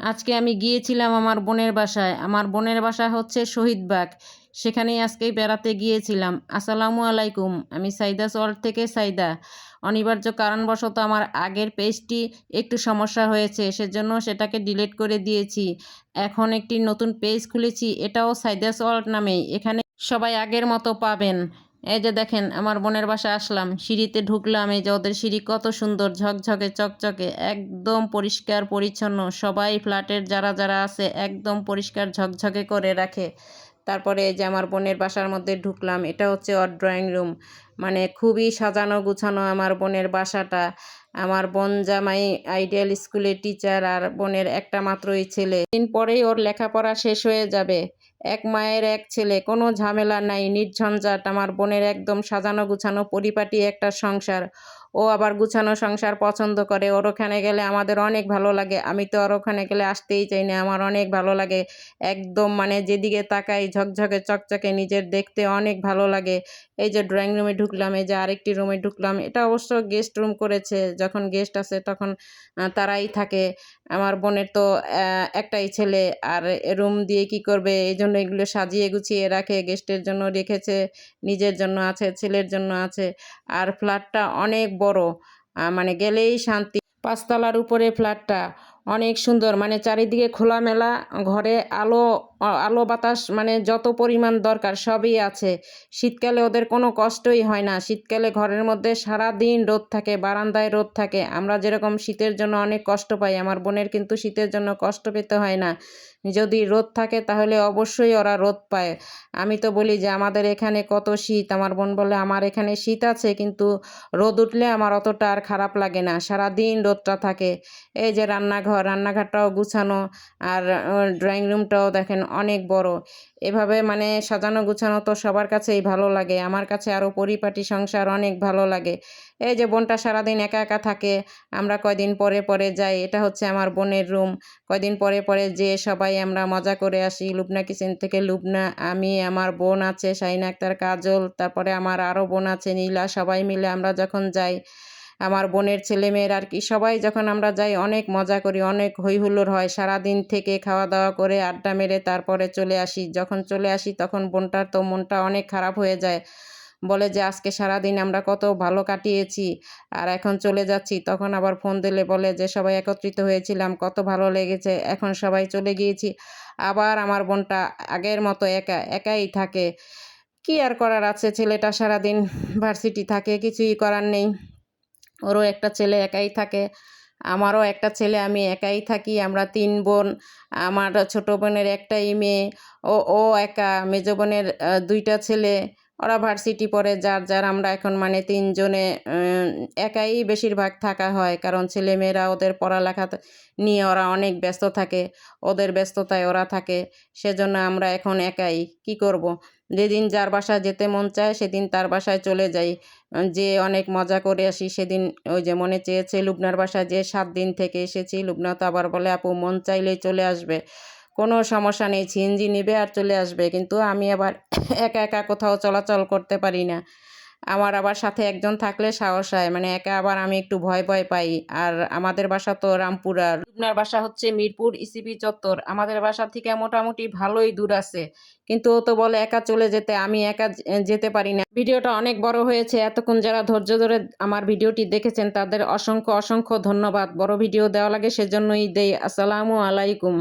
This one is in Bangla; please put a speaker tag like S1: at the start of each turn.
S1: আজকে আমি গিয়েছিলাম আমার বোনের বাসায়। আমার বোনের বাসা হচ্ছে শহীদবাগ। সেখানেই আজকে বেড়াতে গিয়েছিলাম। আসসালামু আলাইকুম। আমি সাইদা ওয়ার্ল্ড থেকে সাইদা। অনিবার্য কারণবশত আমার আগের পেজটি একটু সমস্যা হয়েছে, সেজন্য সেটাকে ডিলিট করে দিয়েছি। এখন একটি নতুন পেজ খুলেছি, এটাও সাইদা ওয়ার্ল্ড নামেই। এখানে সবাই আগের মতো পাবেন। এই যে দেখেন, আমার বোনের বাসায় আসলাম, সিঁড়িতে ঢুকলাম। এই যে ওদের সিঁড়ি কত সুন্দর, ঝকঝকে চকচকে, একদম পরিষ্কার পরিচ্ছন্ন। সবাই ফ্ল্যাটের যারা যারা আছে একদম পরিষ্কার ঝকঝকে করে রাখে। তারপরে এই যে আমার বোনের বাসার মধ্যে ঢুকলাম, এটা হচ্ছে ওর ড্রয়িং রুম। মানে খুবই সাজানো গুছানো আমার বোনের বাসাটা। আমার বোন জামাই আইডিয়াল স্কুলের টিচার, আর বোনের একটা মাত্রই ছেলে। দিন পরেই ওর লেখাপড়া শেষ হয়ে যাবে। এক মায়ের এক ছেলে, কোনো ঝামেলা নাই, নির্ঝঞ্ঝাট। আমার বোনের একদম সাজানো গুছানো পরিপাটি একটা সংসার। ও আবার গুছানো সংসার পছন্দ করে। ওর ওখানে গেলে আমাদের অনেক ভালো লাগে। আমি তো ওর ওখানে গেলে আসতেই চাই না, আমার অনেক ভালো লাগে। একদম মানে যেদিকে তাকাই ঝকঝকে চকচকে, নিজের দেখতে অনেক ভালো লাগে। এই যে ড্রয়িং রুমে ঢুকলাম, এই যে আরেকটি রুমে ঢুকলাম। এটা অবশ্য গেস্ট রুম করেছে, যখন গেস্ট আসে তখন তারাই থাকে। আমার বোনের তো একটাই ছেলে, আর রুম দিয়ে কি করবে, এই জন্য এগুলো সাজিয়ে গুছিয়ে রাখে। গেস্টের জন্য রেখেছে, নিজের জন্য আছে, ছেলের জন্য আছে। আর ফ্ল্যাটটা অনেক বড়, মানে গেলেই শান্তি। ৫ তলার উপরে ফ্ল্যাটটা অনেক সুন্দর, মানে চারিদিকে খোলামেলা। ঘরে আলো আলো বাতাস মানে যত পরিমাণ দরকার সবই আছে। শীতকালে ওদের কোনো কষ্টই হয় না। শীতকালে ঘরের মধ্যে সারা দিন রোদ থাকে, বারান্দায় রোদ থাকে। আমরা যেরকম শীতের জন্য অনেক কষ্ট পাই, আমার বোনের কিন্তু শীতের জন্য কষ্ট পেতে হয় না। যদি রোদ থাকে তাহলে অবশ্যই ওরা রোদ পায়। আমি তো বলি যে আমাদের এখানে কত শীত, আমার বোন বলে আমার এখানে শীত আছে, কিন্তু রোদ উঠলে আমার অতটা আর খারাপ লাগে না, সারাদিন রোদটা থাকে। এই যে রান্নাঘরটাও গুছানো, আর ড্রয়িং রুমটাও দেখেন অনেক বড়। এভাবে মানে সাজানো গুছানো তো সবার কাছেই ভালো লাগে, আমার কাছে আরও পরিপাটি সংসার অনেক ভালো লাগে। এই যে বোনটা সারাদিন একা একা থাকে, আমরা কয়দিন পরে পরে যাই। এটা হচ্ছে আমার বোনের রুম। কয়দিন পরে পরে যেয়ে সবাই আমরা মজা করে আসি। লুবনা কিচেন থেকে লুবনা, আমি, আমার বোন আছে শাহিনা আক্তার, কাজল, তারপরে আমার আরও বোন আছে নীলা। সবাই মিলে আমরা যখন যাই, আমার বোনের ছেলেমেয়ের আর কি, সবাই যখন আমরা যাই অনেক মজা করি, অনেক হই হুল্লোড় হয়। সারাদিন থেকে খাওয়া দাওয়া করে আড্ডা মেরে তারপরে চলে আসি। যখন চলে আসি তখন বোনটার তো মনটা অনেক খারাপ হয়ে যায়। বলে যে আজকে সারাদিন আমরা কত ভালো কাটিয়েছি, আর এখন চলে যাচ্ছি। তখন আবার ফোন দিলে বলে যে সবাই একত্রিত হয়েছিলাম, কত ভালো লেগেছে, এখন সবাই চলে গিয়েছি। আবার আমার বোনটা আগের মতো একাই থাকে। কি আর করার আছে, ছেলেটা সারাদিন ভার্সিটি থাকে, কিছুই করার নেই। ওরও একটা ছেলে, একাই থাকে। আমারও একটা ছেলে, আমি একাই থাকি। আমরা ৩ বোন। আমার ছোট বোনের একটাই মেয়ে। ও একা। মেজো বোনের ২টা ছেলে। ওরা ভার্সিটি পড়ে যার যার। আমরা এখন মানে ৩ জনে একাই বেশিরভাগ থাকা হয়, কারণ ছেলেমেয়েরা ওদের পড়ালেখা নিয়ে ওরা অনেক ব্যস্ত থাকে। ওদের ব্যস্ততায় ওরা থাকে, সেজন্য আমরা এখন একাই। কি করব, যেদিন যার বাসায় যেতে মন চায় সেদিন তার বাসায় চলে যাই, যে অনেক মজা করে আসি। সেদিন ওই যে মনে চেয়েছে লুবনার বাসায়, যে 7 দিন থেকে এসেছি। লুবনা তো আবার বলে আপু মন চাইলেই চলে আসবে, কোনো সমস্যা নেই, সিএনজি নেবে আর চলে আসবে। কিন্তু আমি আবার একা একা কোথাও চলাচল করতে পারি না। আমার আবার সাথে একজন থাকলে সাহস হয়, মানে একা আবার আমি একটু ভয় ভয় পাই। আর আমাদের বাসা তো রামপুরা, লুবনার বাসা হচ্ছে মিরপুর ইসিবি চত্বর। আমাদের বাসা থেকে মোটামুটি ভালোই দূর আছে, কিন্তু ও তো বলে একা চলে যেতে, আমি একা যেতে পারি না। ভিডিওটা অনেক বড় হয়েছে। এতক্ষণ যারা ধৈর্য ধরে আমার ভিডিওটি দেখেছেন তাদের অসংখ্য অসংখ্য ধন্যবাদ। বড় ভিডিও দেওয়া লাগে সেজন্যই দেই। আসসালামু আলাইকুম।